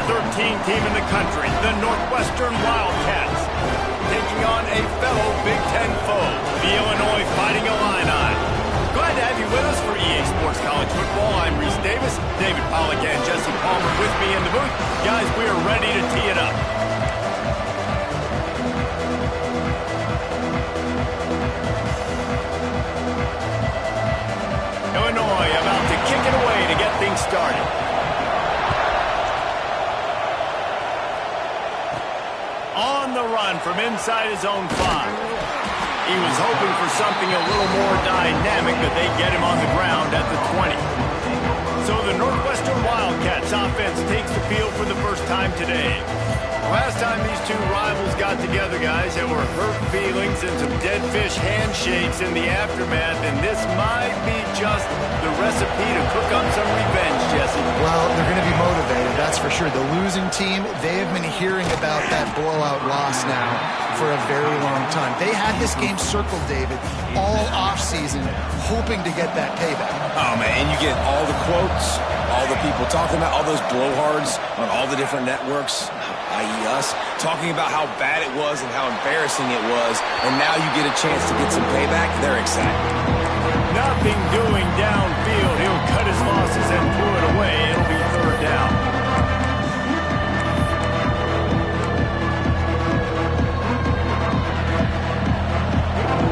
13 team in the country, the Northwestern Wildcats, taking on a fellow Big Ten foe, the Illinois Fighting Illini. Glad to have you with us for EA Sports College Football. I'm Reese Davis, David Pollack and Jesse Palmer with me in the booth. Guys, we are ready to tee it up. Illinois about to kick it away to get things started. On the run from inside his own 5. He was hoping for something a little more dynamic, but they get him on the ground at the 20. So the Northwestern Wildcats offense takes the field for the first time today. Last time these two rivals got together, guys, there were hurt feelings and some dead fish handshakes in the aftermath, and this might be just the recipe to cook up some revenge, Jesse. Well, they're going to be motivated, that's for sure. The losing team, they have been hearing about that blowout loss now for a very long time. They had this game circled, David, all offseason, hoping to get that payback. Oh, man, and you get all the quotes, all the people talking about all those blowhards on all the different networks, i.e. us, talking about how bad it was and how embarrassing it was, and now you get a chance to get some payback. They're excited. Nothing doing downfield. He'll cut his losses and pull it away. It'll be third down.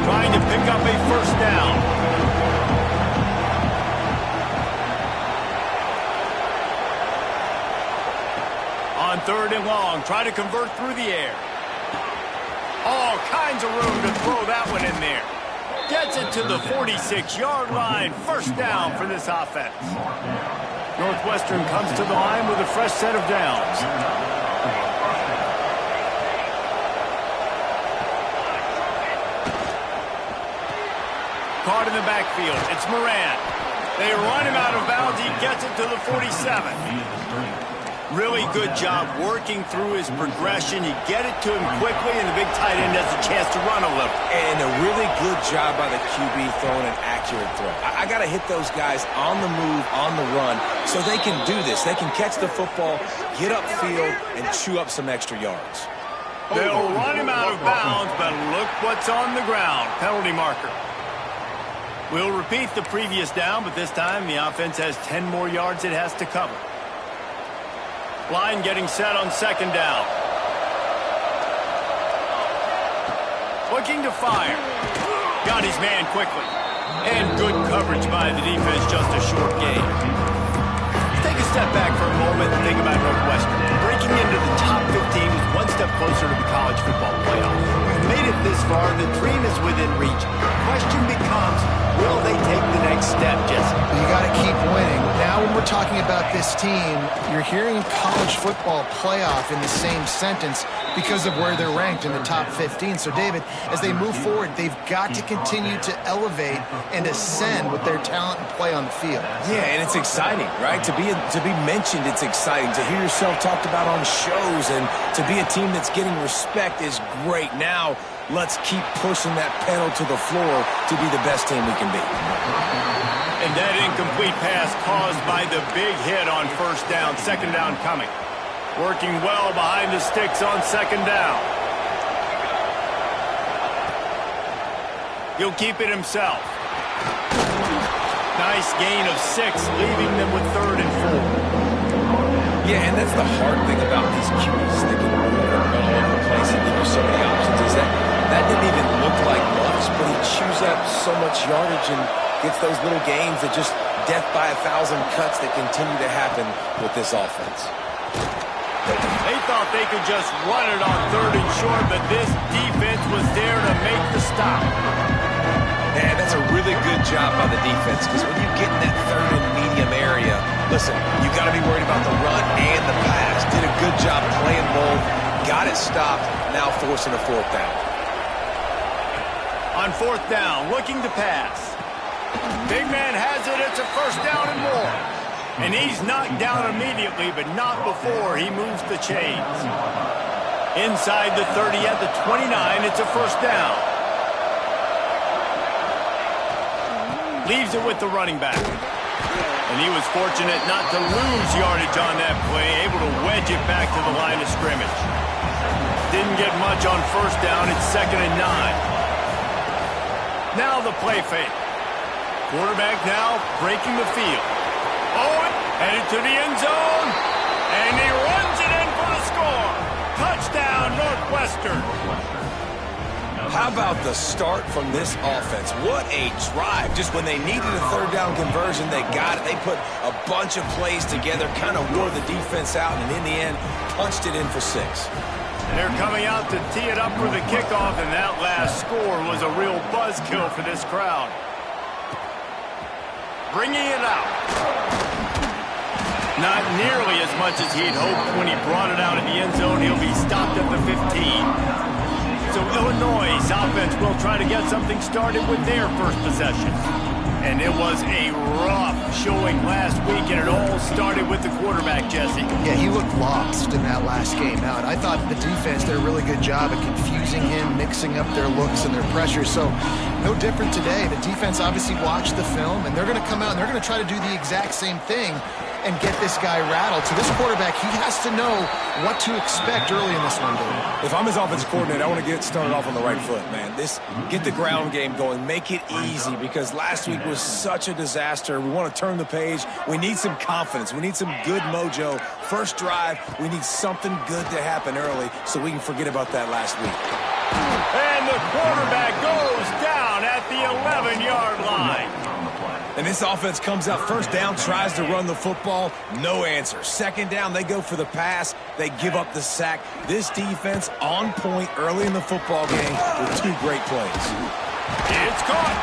Trying to pick up a first down. On third and long, try to convert through the air. All kinds of room to throw that one in there. Gets it to the 46-yard line. First down for this offense. Northwestern comes to the line with a fresh set of downs. Caught in the backfield. It's Moran. They run him out of bounds. He gets it to the 47. Really good job working through his progression. You get it to him quickly, and the big tight end has a chance to run a little. And a really good job by the QB throwing an accurate throw. I got to hit those guys on the move, on the run, so they can do this. They can catch the football, get upfield, and chew up some extra yards. They'll run him out of bounds, but look what's on the ground. Penalty marker. We'll repeat the previous down, but this time the offense has 10 more yards it has to cover. Line getting set on second down. Looking to fire. Got his man quickly. And good coverage by the defense, just a short game. Take a step back for a moment and think about Northwestern. Breaking into the top 15 is one step closer to the college football playoff. We've made it this far. The dream is within reach. The question becomes, will they take the next step, Jesse? You got to keep winning. Now when we're talking about this team, you're hearing college football playoff in the same sentence because of where they're ranked in the top 15. So, David, as they move forward, they've got to continue to elevate and ascend with their talent and play on the field. Yeah, and it's exciting, right? To be mentioned, it's exciting. To hear yourself talked about on shows and to be a team that's getting respect is great. Now, let's keep pushing that pedal to the floor to be the best team we can be. And that incomplete pass caused by the big hit on first down. Second down coming. Working well behind the sticks on second down. He'll keep it himself. Nice gain of 6, leaving them with third and 4. Yeah, and that's the hard thing about these QBs. They can run all over the place and give you so many options. Is that didn't even look like much, but he chews up so much yardage and gets those little gains that just death by 1,000 cuts that continue to happen with this offense. They thought they could just run it on third and short, but this defense was there to make the stop. And that's a really good job by the defense, because when you get in that third and medium area, listen, you got to be worried about the run and the pass. Did a good job playing both, got it stopped, now forcing a fourth down. On fourth down, looking to pass. Big man has it, it's a first down and more. And he's knocked down immediately, but not before he moves the chains. Inside the 30 at the 29, it's a first down. Leaves it with the running back. And he was fortunate not to lose yardage on that play, able to wedge it back to the line of scrimmage. Didn't get much on first down. It's 2nd and 9. Now the play fake. Quarterback now breaking the field. Owen headed to the end zone. And he runs it in for the score. Touchdown, Northwestern. How about the start from this offense? What a drive. Just when they needed a third down conversion, they got it. They put a bunch of plays together, kind of wore the defense out, and in the end, punched it in for 6. And they're coming out to tee it up for the kickoff, and that last score was a real buzzkill for this crowd. Bringing it out. Not nearly as much as he'd hoped when he brought it out in the end zone. He'll be stopped at the 15. So Illinois' offense will try to get something started with their first possession. And it was a rough showing last week, and it all started with the quarterback, Jesse. Yeah, he looked lost in that last game. Now, and I thought the defense did a really good job at confusing him, mixing up their looks and their pressure. So no different today. The defense obviously watched the film, and they're going to come out and they're going to try to do the exact same thing and get this guy rattled. So this quarterback, he has to know what to expect early in this one, David. If I'm his offensive coordinator, I want to get started off on the right foot, man. Get the ground game going. Make it easy, because last week was such a disaster. We want to turn the page. We need some confidence. We need some good mojo. First drive, we need something good to happen early so we can forget about that last week. And the quarterback goes down at the 11-yard line. And this offense comes out first down, tries to run the football, no answer. Second down, they go for the pass, they give up the sack. This defense on point early in the football game with 2 great plays. It's caught.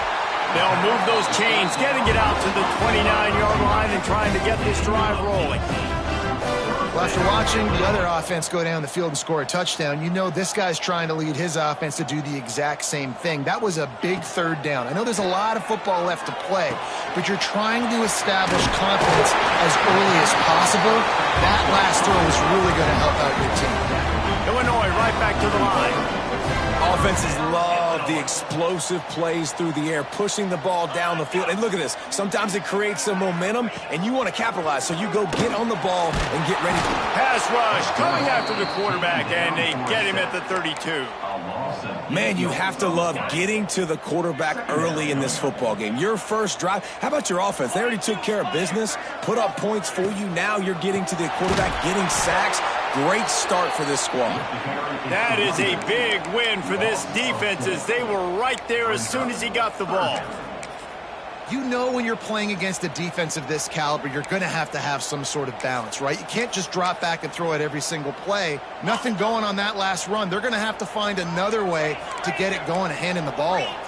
They'll move those chains, getting it out to the 29-yard line and trying to get this drive rolling. Well, after watching the other offense go down the field and score a touchdown, you know this guy's trying to lead his offense to do the exact same thing. That was a big third down. I know there's a lot of football left to play, but you're trying to establish confidence as early as possible. That last throw is really going to help out your team. Illinois right back to the line. Offenses love the explosive plays through the air, pushing the ball down the field. And look at this. Sometimes it creates some momentum, and you want to capitalize. So you go get on the ball and get ready. Pass rush coming after the quarterback, and they get him at the 32. Man, you have to love getting to the quarterback early in this football game. Your first drive. How about your offense? They already took care of business, put up points for you. Now you're getting to the quarterback, getting sacks. Great start for this squad. That is a big win for this defense, as they were right there as soon as he got the ball. You know when you're playing against a defense of this caliber, you're going to have some sort of balance, right? You can't just drop back and throw it every single play. Nothing going on that last run. They're going to have to find another way to get it going, handing the ball off.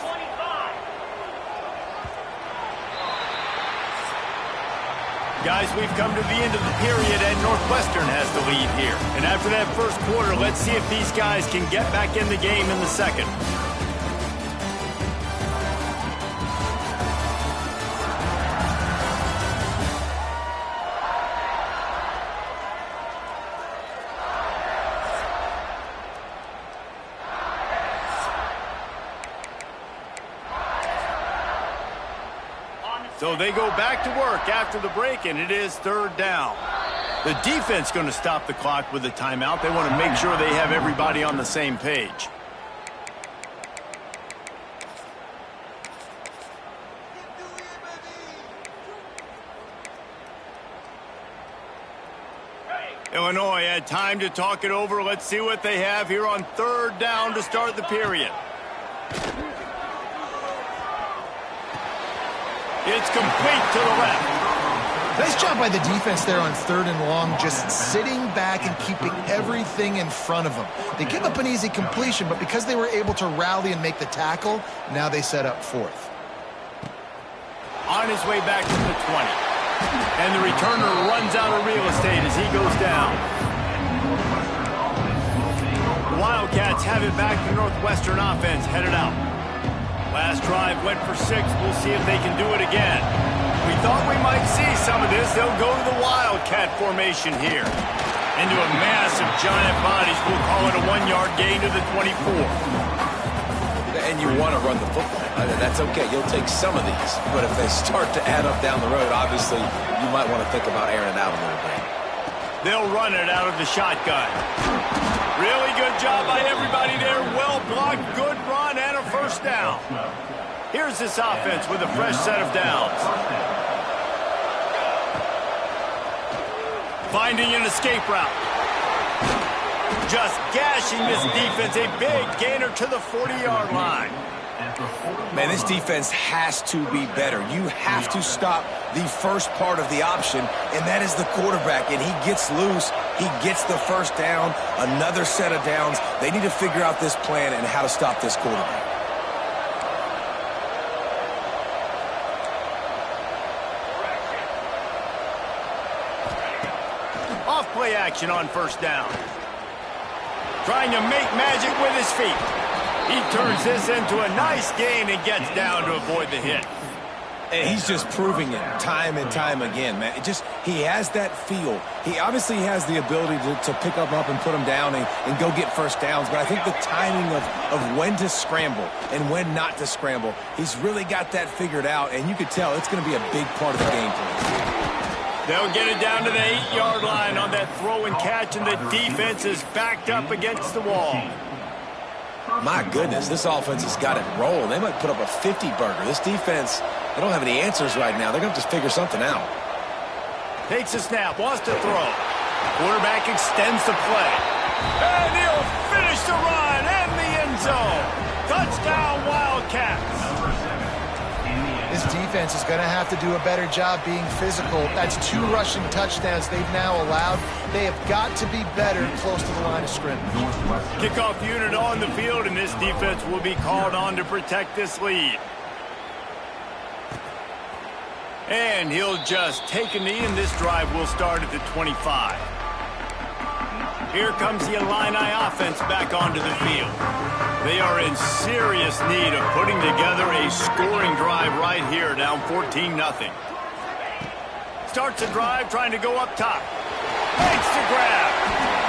Guys, we've come to the end of the period, and Northwestern has the lead here. And after that first quarter, let's see if these guys can get back in the game in the second. So they go back to work after the break, and it is 3rd down. The defense going to stop the clock with a timeout. They want to make sure they have everybody on the same page. Illinois had time to talk it over. Let's see what they have here on 3rd down to start the period. It's complete to the left. Nice job by the defense there on 3rd and long, just sitting back and keeping everything in front of them. They give up an easy completion, but because they were able to rally and make the tackle, now they set up 4th. On his way back to the 20. And the returner runs out of real estate as he goes down. The Wildcats have it back. The Northwestern offense headed out. Last drive went for 6. We'll see if they can do it again. We thought we might see some of this. They'll go to the Wildcat formation here. Into a mass of giant bodies. We'll call it a 1-yard gain to the 24. And you want to run the football. That's okay. You'll take some of these. But if they start to add up down the road, obviously, you might want to think about airing it out a little bit. They'll run it out of the shotgun. Really good job by everybody there. Well blocked, good run, and a first down. Here's this offense with a fresh set of downs. Finding an escape route. Just gashing this defense. A big gainer to the 40-yard line. Man, this defense has to be better. You have to stop the first part of the option, and that is the quarterback. And he gets loose. He gets the first down, another set of downs. They need to figure out this plan and how to stop this quarterback. Off-play action on first down. Trying to make magic with his feet. He turns this into a nice gain and gets down to avoid the hit. And he's just proving it time and time again, man. He has that feel. He obviously has the ability to pick up and put him down and go get first downs. But I think the timing of when to scramble and when not to scramble, he's really got that figured out. And you could tell it's going to be a big part of the game plan. They'll get it down to the 8-yard line on that throw and catch, and the defense is backed up against the wall. My goodness, this offense has got it rolling. They might put up a 50-burger. This defense, they don't have any answers right now. They're going to have to figure something out. Takes a snap, wants to throw. Quarterback extends the play. And he'll finish the run and the end zone. Touchdown, Wildcats. This defense is going to have to do a better job being physical. That's 2 rushing touchdowns they've now allowed. They have got to be better close to the line of scrimmage. Kickoff unit on the field, and this defense will be called on to protect this lead. And he'll just take a knee, and this drive will start at the 25. Here comes the Illini offense back onto the field. They are in serious need of putting together a scoring drive right here, down 14-0. Starts a drive trying to go up top. Makes the grab.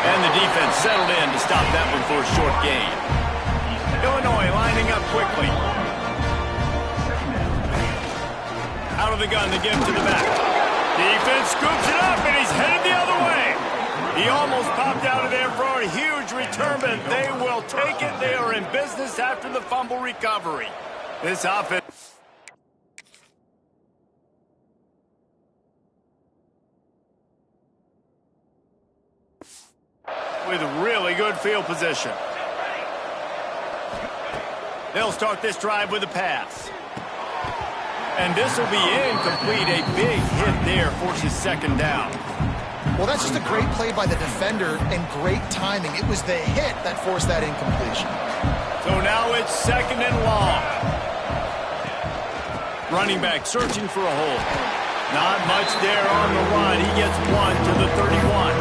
And the defense settled in to stop that one for a short gain. Illinois lining up quickly. Out of the gun, they give it to the back. Defense scoops it up, and he's headed the other way. He almost popped out of there for a huge return, but they will take it. They are in business after the fumble recovery. This offense... with really good field position. They'll start this drive with a pass. And this will be incomplete. A big hit there forces second down. Well, that's just a great play by the defender and great timing. It was the hit that forced that incompletion. So now it's second and long. Running back searching for a hole. Not much there on the run. He gets one to the 31.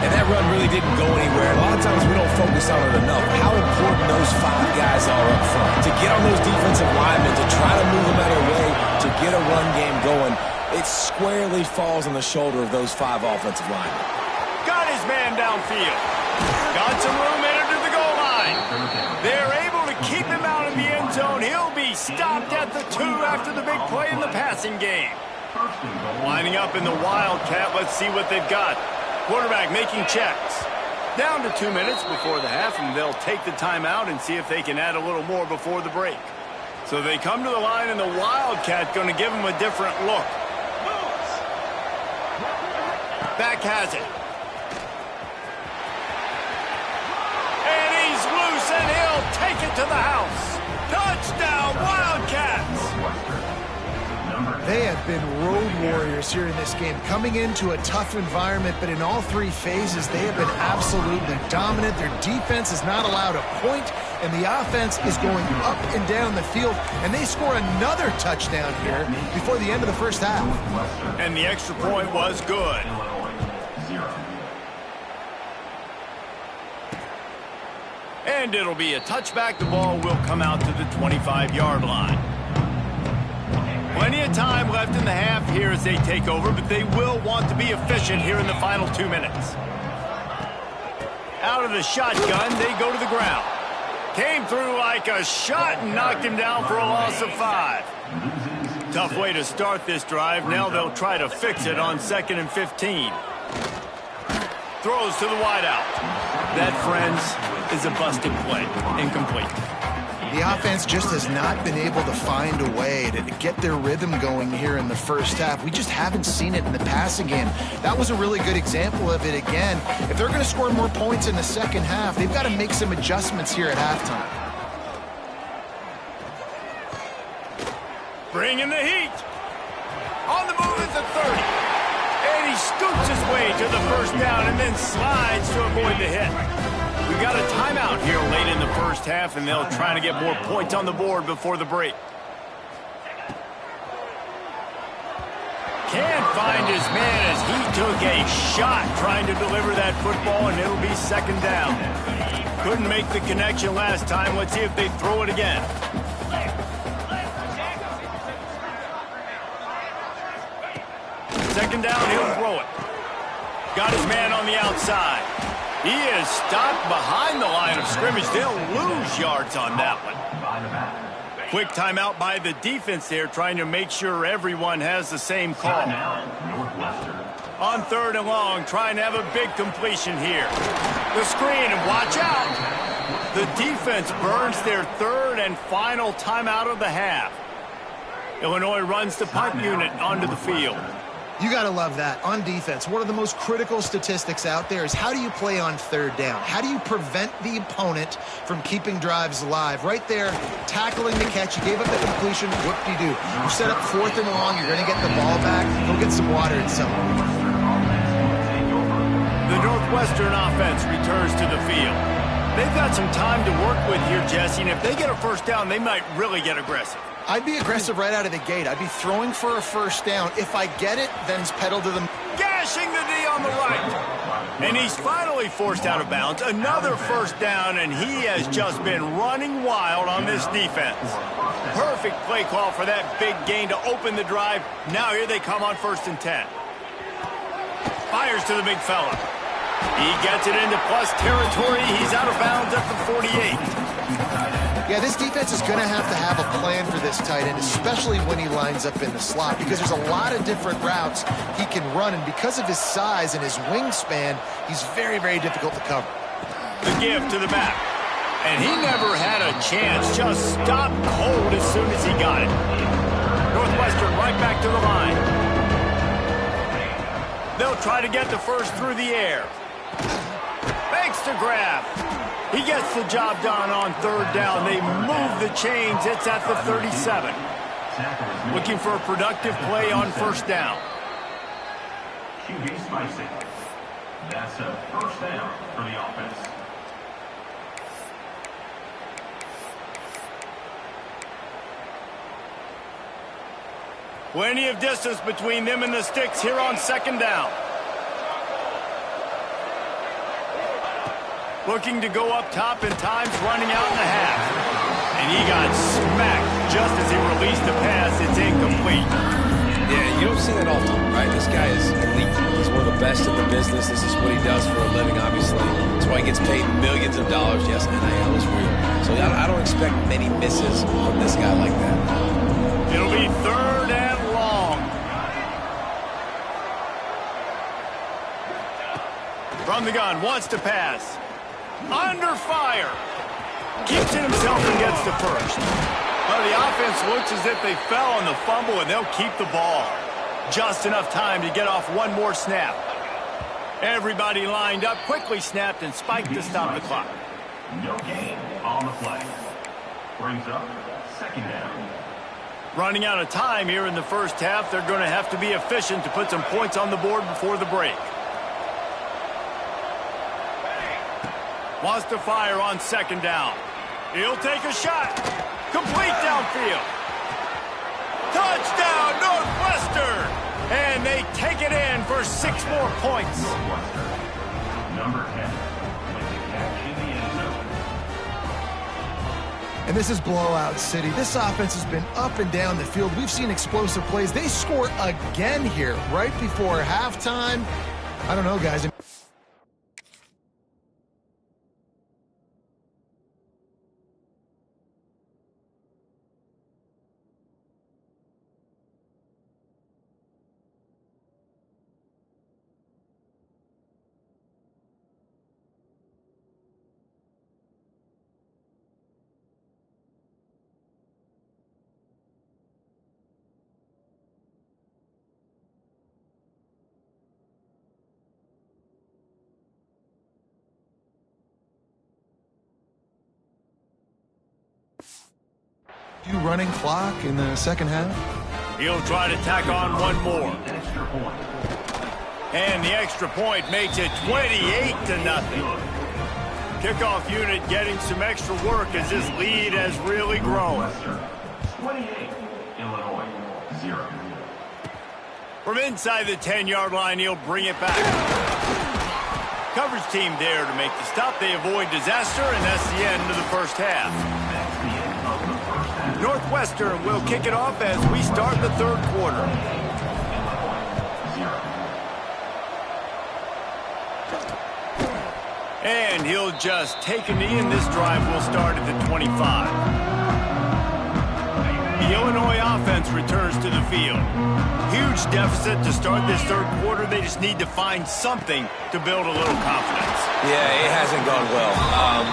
And that run really didn't go anywhere. A lot of times we don't focus on it enough. How important those 5 guys are up front. To get on those defensive linemen, to try to move them out of their way, to get a run game going, it squarely falls on the shoulder of those 5 offensive linemen. Got his man downfield. Got some room entered to the goal line. They're able to keep him out in the end zone. He'll be stopped at the 2 after the big play in the passing game. Lining up in the Wildcat. Let's see what they've got. Quarterback making checks. Down to 2 minutes before the half, and they'll take the timeout and see if they can add a little more before the break. So they come to the line, and the Wildcat going to give them a different look. Back has it. And he's loose, and he'll take it to the house. Touchdown, Wildcats! They have been road warriors here in this game, coming into a tough environment, but in all 3 phases, they have been absolutely dominant. Their defense is not allowed a point, and the offense is going up and down the field, and they score another touchdown here before the end of the first half. And the extra point was good. And it'll be a touchback. The ball will come out to the 25-yard line. Plenty of time left in the half here as they take over, but they will want to be efficient here in the final 2 minutes. Out of the shotgun, they go to the ground. Came through like a shot and knocked him down for a loss of 5. Tough way to start this drive. Now they'll try to fix it on 2nd and 15. Throws to the wideout. That, friends, is a busted play. Incomplete. The offense just has not been able to find a way to get their rhythm going here in the first half. We just haven't seen it in the passing game. That was a really good example of it again. If they're going to score more points in the second half, they've got to make some adjustments here at halftime. Bringing the heat. On the move at the 30. And he scoots his way to the first down and then slides to avoid the hit. We've got a timeout here late in the first half, and they'll try to get more points on the board before the break. Can't find his man as he took a shot trying to deliver that football, and it'll be 2nd down. Couldn't make the connection last time. Let's see if they throw it again. Second down, he'll throw it. Got his man on the outside. He is stopped behind the line of scrimmage. They'll lose yards on that one. Quick timeout by the defense there, trying to make sure everyone has the same call. On 3rd and long, trying to have a big completion here. The screen, and watch out. The defense burns their 3rd and final timeout of the half. Illinois runs the punt unit onto the field. You got to love that. On defense, one of the most critical statistics out there is how do you play on 3rd down? How do you prevent the opponent from keeping drives alive? Right there, tackling the catch. You gave up the completion. Whoop-de-doo. You set up 4th and long. You're going to get the ball back. Go get some water and some. The Northwestern offense returns to the field. They've got some time to work with here, Jesse, and if they get a first down, they might really get aggressive. I'd be aggressive right out of the gate. I'd be throwing for a first down. If I get it, then it's pedal to the... Gashing the D on the right. And he's finally forced out of bounds. Another first down, and he has just been running wild on this defense. Perfect play call for that big gain to open the drive. Now here they come on 1st and 10. Fires to the big fella. He gets it into plus territory. He's out of bounds at the 48. Yeah, this defense is going to have a plan for this tight end, especially when he lines up in the slot, because there's a lot of different routes he can run, and because of his size and his wingspan, he's very, very difficult to cover. The give to the back. And he never had a chance, just stopped cold as soon as he got it. Northwestern right back to the line. They'll try to get the first through the air. Fakes to grab. He gets the job done on 3rd down. They move the chains. It's at the 37. Looking for a productive play on 1st down. That's a first down for the offense. Plenty of distance between them and the sticks here on 2nd down. Looking to go up top, and time's running out in the half. And he got smacked just as he released the pass. It's incomplete. Yeah, you don't see that often, right? This guy is elite. He's one of the best in the business. This is what he does for a living, obviously. That's why he gets paid millions of dollars. Yes, NIL is real. So I don't expect many misses from this guy like that. It'll be 3rd and long. From the gun, wants to pass. Under fire. Keeps it himself and gets to first. Well, the offense looks as if they fell on the fumble, and they'll keep the ball. Just enough time to get off one more snap. Everybody lined up, quickly snapped and spiked to stop the clock. No gain on the play. Brings up 2nd down. Running out of time here in the first half. They're going to have to be efficient to put some points on the board before the break. Wants to fire on 2nd down. He'll take a shot. Complete downfield. Touchdown, Northwestern! And they take it in for 6 more points. Number 10 with the catch in the end zone. And this is blowout city. This offense has been up and down the field. We've seen explosive plays. They score again here right before halftime. I don't know, guys. You running clock in the second half? He'll try to tack on one more. And the extra point makes it 28-0. Kickoff unit getting some extra work as this lead has really grown. 28, Illinois, 0. From inside the 10-yard line, he'll bring it back. Coverage team there to make the stop. They avoid disaster, and that's the end of the first half. Northwestern will kick it off as we start the third quarter. And he'll just take a knee, and this drive will start at the 25. The Illinois offense returns to the field. Huge deficit to start this third quarter. They just need to find something to build a little confidence. Yeah, it hasn't gone well.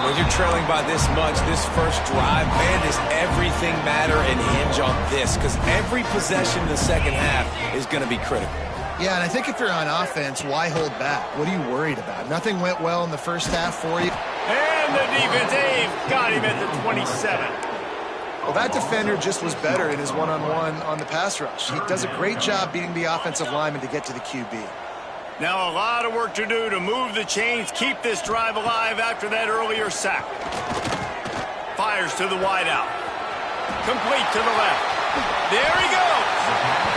When you're trailing by this much, this first drive, man, does everything matter and hinge on this? Because every possession in the second half is going to be critical. Yeah, and I think if you're on offense, why hold back? What are you worried about? Nothing went well in the first half for you. And the defense, they've got him at the 27. Well, that defender just was better in his one-on-one on the pass rush. He does a great job beating the offensive lineman to get to the QB. Now a lot of work to do to move the chains, keep this drive alive after that earlier sack. Fires to the wideout. Complete to the left. There he goes.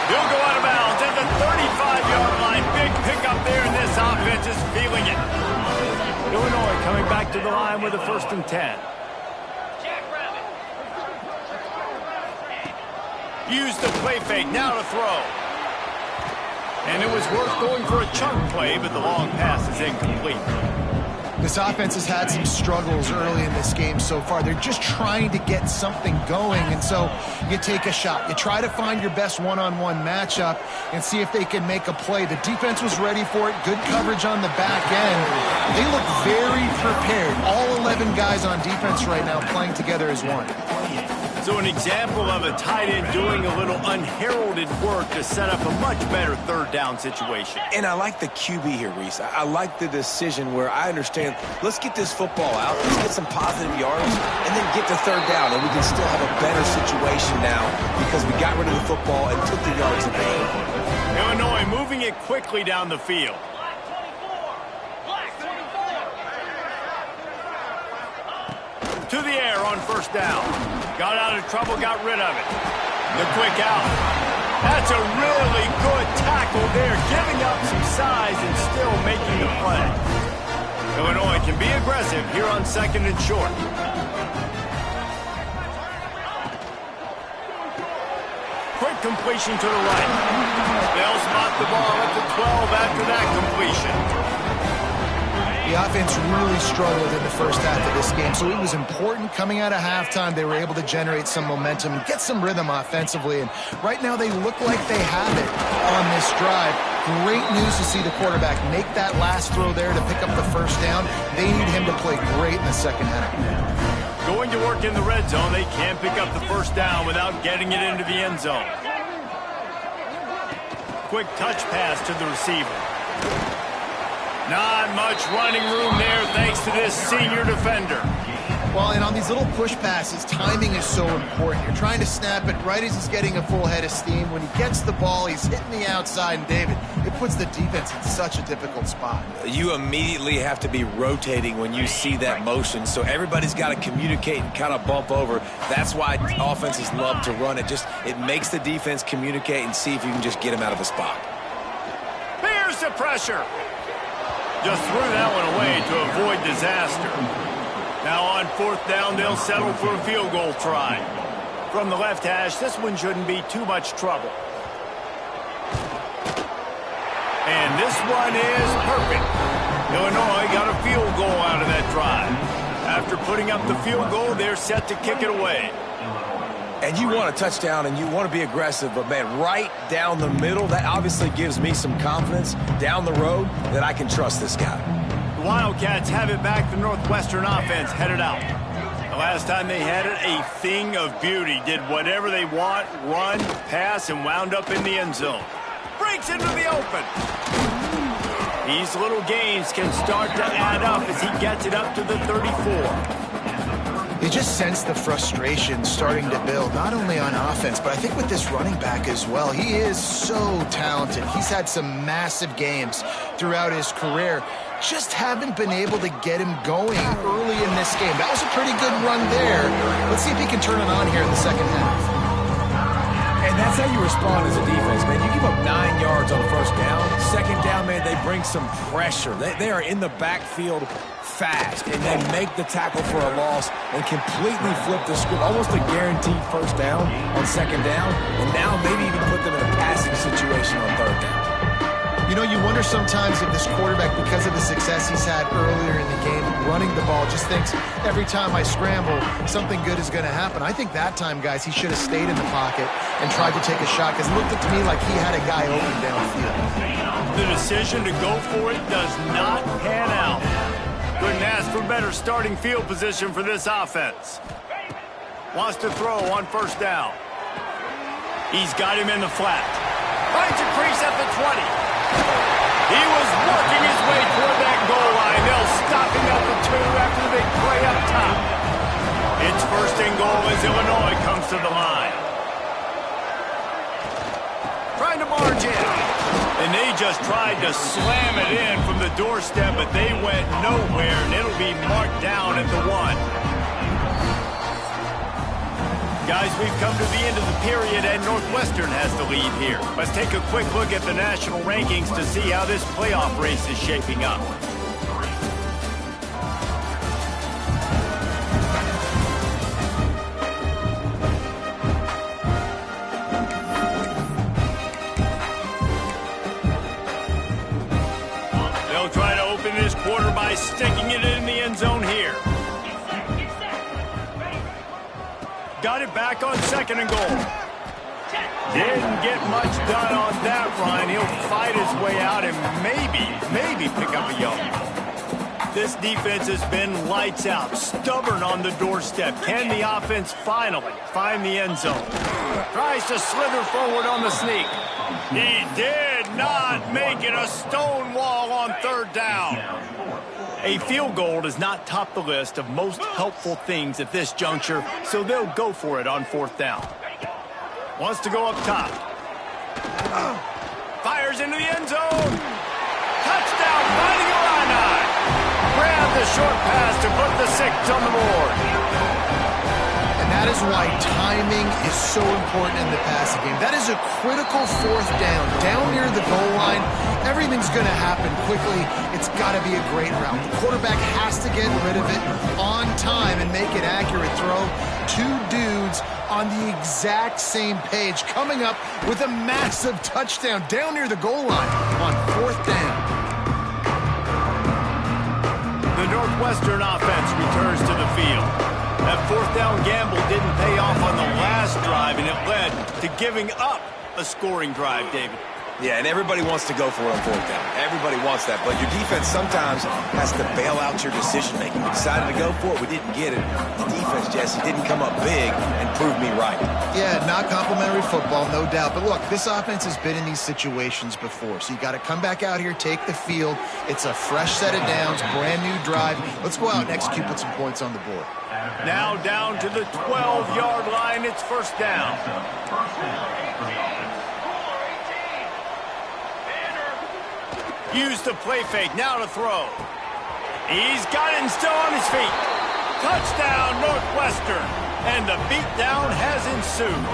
He'll go out of bounds at the 35-yard line. Big pickup there, and this offense is feeling it. Illinois coming back to the line with a 1st and 10. Use the play fake, now to throw. And it was worth going for a chunk play, but the long pass is incomplete. This offense has had some struggles early in this game so far. They're just trying to get something going, and so you take a shot. You try to find your best one-on-one matchup and see if they can make a play. The defense was ready for it. Good coverage on the back end. They look very prepared. All 11 guys on defense right now playing together as one. So an example of a tight end doing a little unheralded work to set up a much better third down situation. And I like the QB here, Reese. I like the decision where I understand, let's get this football out, let's get some positive yards, and then get to third down, and we can still have a better situation now because we got rid of the football and took the yards away. Illinois moving it quickly down the field. To the air on 1st down. Got out of trouble, got rid of it. The quick out. That's a really good tackle there, giving up some size and still making the play. Illinois can be aggressive here on 2nd and short. Quick completion to the right. They'll spot the ball at the 12 after that completion. The offense really struggled in the first half of this game, so it was important coming out of halftime. They were able to generate some momentum and get some rhythm offensively, and right now they look like they have it on this drive. Great news to see the quarterback make that last throw there to pick up the 1st down. They need him to play great in the second half. Going to work in the red zone, they can't pick up the 1st down without getting it into the end zone. Quick touch pass to the receiver. Not much running room there thanks to this senior defender. Well, and on these little push passes, timing is so important. You're trying to snap it right as he's getting a full head of steam. When he gets the ball, he's hitting the outside, and David, it puts the defense in such a difficult spot. You immediately have to be rotating when you see that motion, so everybody's got to communicate and kind of bump over. That's why offenses love to run it. It makes the defense communicate and see if you can just get him out of a spot. Here's the pressure. Just threw that one away to avoid disaster. Now on 4th down, they'll settle for a field goal try. From the left hash, this one shouldn't be too much trouble. And this one is perfect. Illinois got a field goal out of that drive. After putting up the field goal, they're set to kick it away. And you want a touchdown and you want to be aggressive, but man, right down the middle, that obviously gives me some confidence down the road that I can trust this guy. The Wildcats have it back. The Northwestern offense headed out. The last time they had it, a thing of beauty. Did whatever they want, run, pass, and wound up in the end zone. Breaks into the open. These little gains can start to add up as he gets it up to the 34. You just sense the frustration starting to build, not only on offense, but I think with this running back as well. He is so talented. He's had some massive games throughout his career. Just haven't been able to get him going early in this game. That was a pretty good run there. Let's see if he can turn it on here in the second half. And that's how you respond as a defense, man. You give up 9 yards on the first down. Second down, man, they bring some pressure. They are in the backfield fast, and they make the tackle for a loss and completely flip the script. Almost a guaranteed first down on second down, and now maybe even put them in a passing situation on third down. You know, you wonder sometimes if this quarterback, because of the success he's had earlier in the game, running the ball, just thinks every time I scramble, something good is going to happen. I think that time, guys, he should have stayed in the pocket and tried to take a shot, because it looked to me like he had a guy open downfield. The decision to go for it does not pan out. Couldn't ask for better starting field position for this offense. Wants to throw on first down. He's got him in the flat. Finds a crease at the 20. He was working his way toward that goal line. They'll stop him at the 2 after the big play up top. It's first and goal as Illinois comes to the line. Trying to barge in. And they just tried to slam it in from the doorstep, but they went nowhere, and it'll be marked down at the 1. Guys, we've come to the end of the period, and Northwestern has the lead here. Let's take a quick look at the national rankings to see how this playoff race is shaping up. They'll try to open this quarter by sticking it in the end zone here. Got it back on second and goal. Didn't get much done on that run. He'll fight his way out and maybe pick up a yellow. This defense has been lights out, stubborn on the doorstep. Can the offense finally find the end zone? Tries to slither forward on the sneak. He did not make it. A stone wall on third down. A field goal does not top the list of most helpful things at this juncture, so they'll go for it on fourth down. Wants to go up top. Fires into the end zone. Touchdown, Fighting Illini. Grab the short pass to put the 6 on the board. And that is why timing is so important in the passing game. That is a critical fourth down. Down near the goal line, everything's going to happen quickly. It's got to be a great route. The quarterback has to get rid of it on time and make an accurate throw. 2 dudes on the exact same page, coming up with a massive touchdown down near the goal line on fourth down. The Northwestern offense returns to the field. That fourth down gamble didn't pay off on the last drive, and it led to giving up a scoring drive, David. Yeah, and everybody wants to go for it on fourth down. Everybody wants that, but your defense sometimes has to bail out your decision-making. We decided to go for it. We didn't get it. The defense, Jesse, didn't come up big and prove me right. Yeah, not complimentary football, no doubt. But look, this offense has been in these situations before, so you got to come back out here, take the field. It's a fresh set of downs, brand new drive. Let's go out and execute, put some points on the board. Now down to the 12-yard line. It's first down. Use the play fake, now to throw. He's got it and still on his feet. Touchdown, Northwestern. And the beatdown has ensued.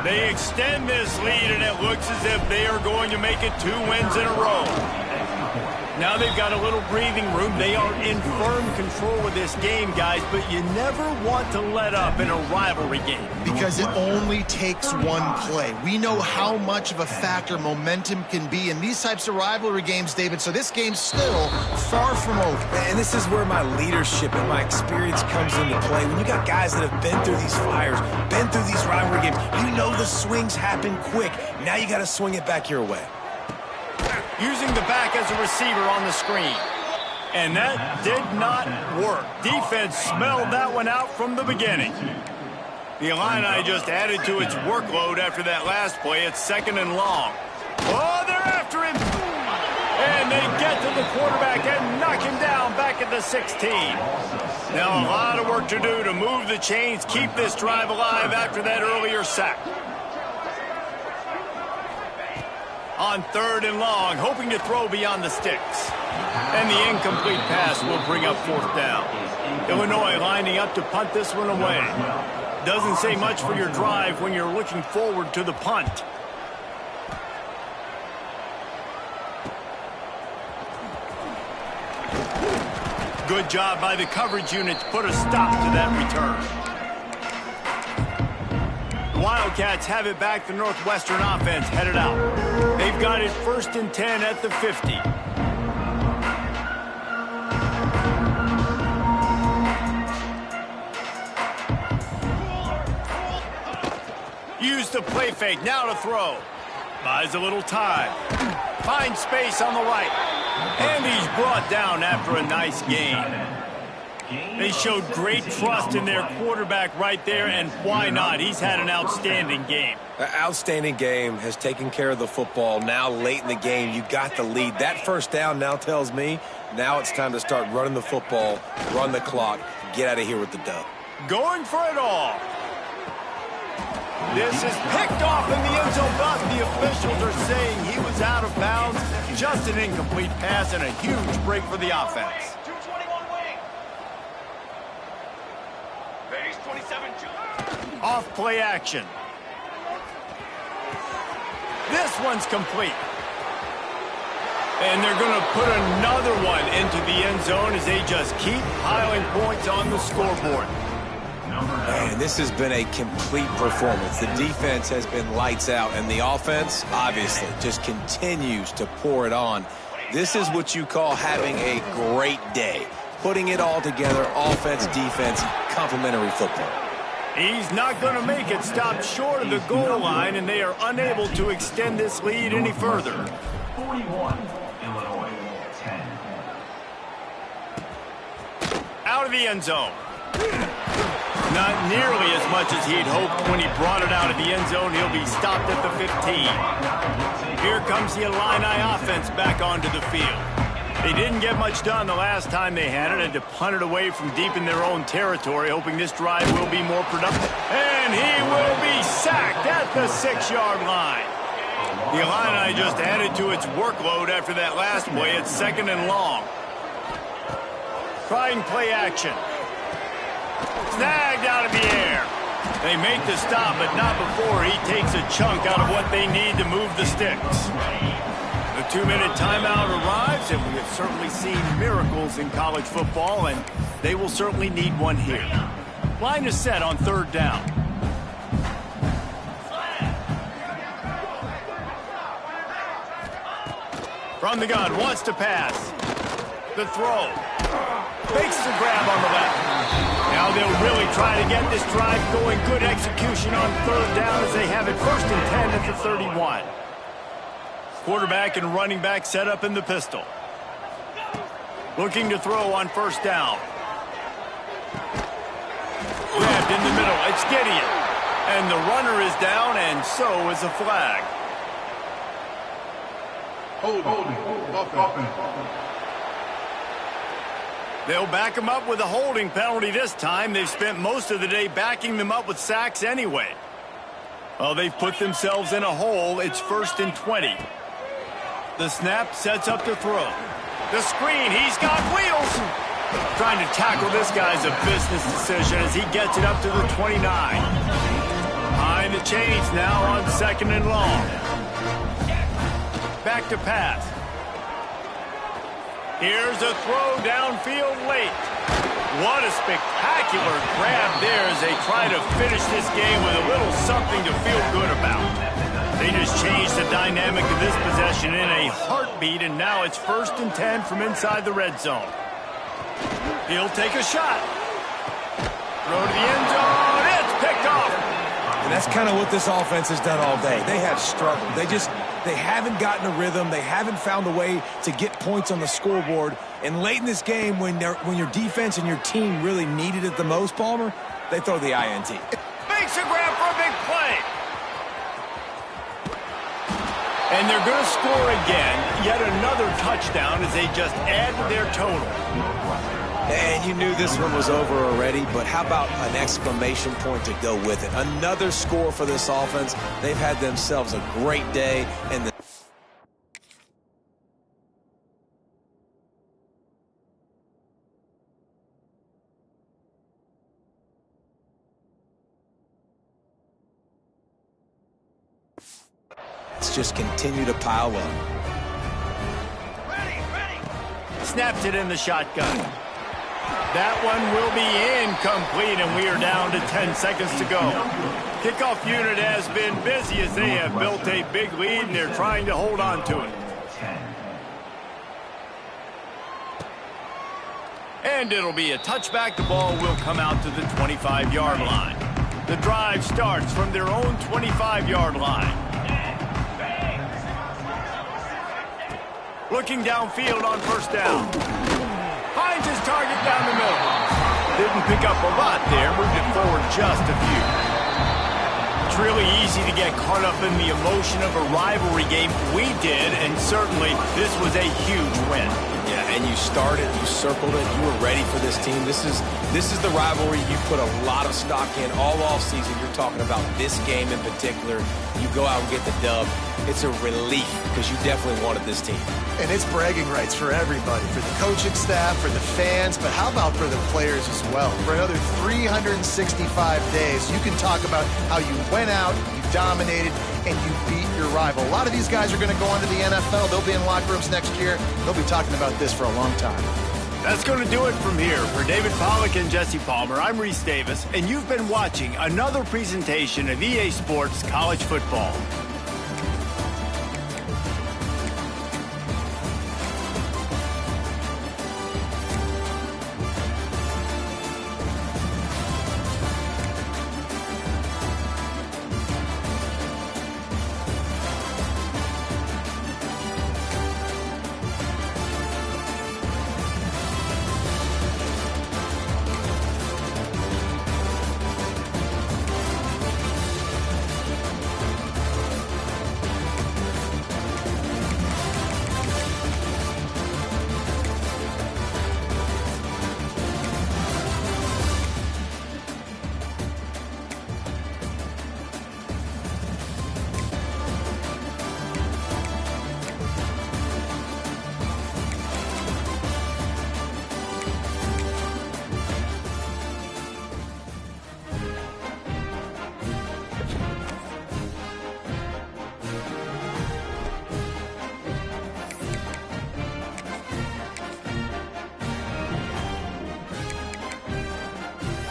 They extend this lead, and it looks as if they are going to make it 2 wins in a row. Now they've got a little breathing room. They are in firm control of this game, guys, but you never want to let up in a rivalry game. Because it only takes one play. We know how much of a factor momentum can be in these types of rivalry games, David, so this game's still far from over. And this is where my leadership and my experience comes into play. When you got guys that have been through these fires, been through these rivalry games, you know the swings happen quick. Now you got to swing it back your way. Using the back as a receiver on the screen. And that did not work. Defense smelled that one out from the beginning. The Illini just added to its workload after that last play. It's second and long. Oh, they're after him. And they get to the quarterback and knock him down back at the to 16. Now a lot of work to do to move the chains, keep this drive alive after that earlier sack. On 3rd and long, hoping to throw beyond the sticks. And the incomplete pass will bring up 4th down. Illinois lining up to punt this one away. Doesn't say much for your drive when you're looking forward to the punt. Good job by the coverage unit to put a stop to that return. The Wildcats have it back. The Northwestern offense headed out. They've got it 1st and 10 at the 50. Use the play fake, now to throw. Buys a little time. Finds space on the right. And he's brought down after a nice gain. They showed great trust in their quarterback right there, and why not? He's had an outstanding game. An outstanding game, has taken care of the football. Now late in the game, you got the lead. That 1st down now tells me now it's time to start running the football, run the clock, get out of here with the dub. Going for it all. This is picked off in the end zone, but the officials are saying he was out of bounds. Just an incomplete pass and a huge break for the offense. 221 wing. Base 27. Off play action. This one's complete. And they're going to put another one into the end zone as they just keep piling points on the scoreboard. Man, this has been a complete performance. The defense has been lights out, and the offense, obviously, just continues to pour it on. This is what you call having a great day. Putting it all together, offense, defense, complementary football. He's not going to make it. Stopped short of the goal line, and they are unable to extend this lead any further. 41, Illinois, 10. Out of the end zone. Not nearly as much as he'd hoped when he brought it out of the end zone. He'll be stopped at the 15. Here comes the Illini offense back onto the field. They didn't get much done the last time they had it, and to punt it away from deep in their own territory, hoping this drive will be more productive. And he will be sacked at the 6-yard line. The Illini just added to its workload after that last play. It's 2nd and long. Trying play action. Snagged out of the air. They make the stop, but not before he takes a chunk out of what they need to move the sticks. The 2-minute timeout arrives, and we have certainly seen miracles in college football, and they will certainly need one here. Line is set on 3rd down. From the gun, wants to pass. The throw. Fakes the grab on the left. Now they'll really try to get this drive going. Good execution on 3rd down as they have it 1st and 10 at the 31. Quarterback and running back set up in the pistol. Looking to throw on 1st down. Grabbed in the middle. It's Gideon. And the runner is down, and so is a flag. Holding. They'll back him up with a holding penalty this time. They've spent most of the day backing them up with sacks anyway. Well, they've put themselves in a hole. It's 1st and 20. The snap sets up the throw. The screen, he's got wheels. Trying to tackle this guy's a business decision as he gets it up to the 29. Behind the chains now on 2nd and long. Back to pass. Here's a throw downfield late. What a spectacular grab there as they try to finish this game with a little something to feel good about. They just changed the dynamic of this possession in a heartbeat, and now it's 1st and 10 from inside the red zone. He'll take a shot. Throw to the end zone. It's picked off. And that's kind of what this offense has done all day. They have struggled. They haven't gotten a rhythm. They haven't found a way to get points on the scoreboard. And late in this game, when your defense and your team really needed it the most, Palmer, they throw the INT. Makes a grab for a big play. And they're going to score again. Yet another touchdown as they just add to their total. And you knew this one was over already, but how about an exclamation point to go with it? Another score for this offense. They've had themselves a great day, and let's just continue to pile up. Snaps it in the shotgun. That one will be incomplete, and we are down to 10 seconds to go. Kickoff unit has been busy as they have built a big lead, and they're trying to hold on to it. And it'll be a touchback. The ball will come out to the 25-yard line. The drive starts from their own 25-yard line. Looking downfield on first down. Finds his target down the middle. Didn't pick up a lot there. Moved it forward just a few. It's really easy to get caught up in the emotion of a rivalry game. We did, and certainly this was a huge win. Yeah, and you started, you circled it, you were ready for this team. This is the rivalry you put a lot of stock in all offseason. You're talking about this game in particular. You go out and get the dub. It's a relief because you definitely wanted this team. And it's bragging rights for everybody, for the coaching staff, for the fans, but how about for the players as well? For another 365 days, you can talk about how you went out, you dominated, and you beat your rival. A lot of these guys are going to go on to the NFL. They'll be in locker rooms next year. They'll be talking about this for a long time. That's going to do it from here. For David Pollack and Jesse Palmer, I'm Reese Davis, and you've been watching another presentation of EA Sports College Football.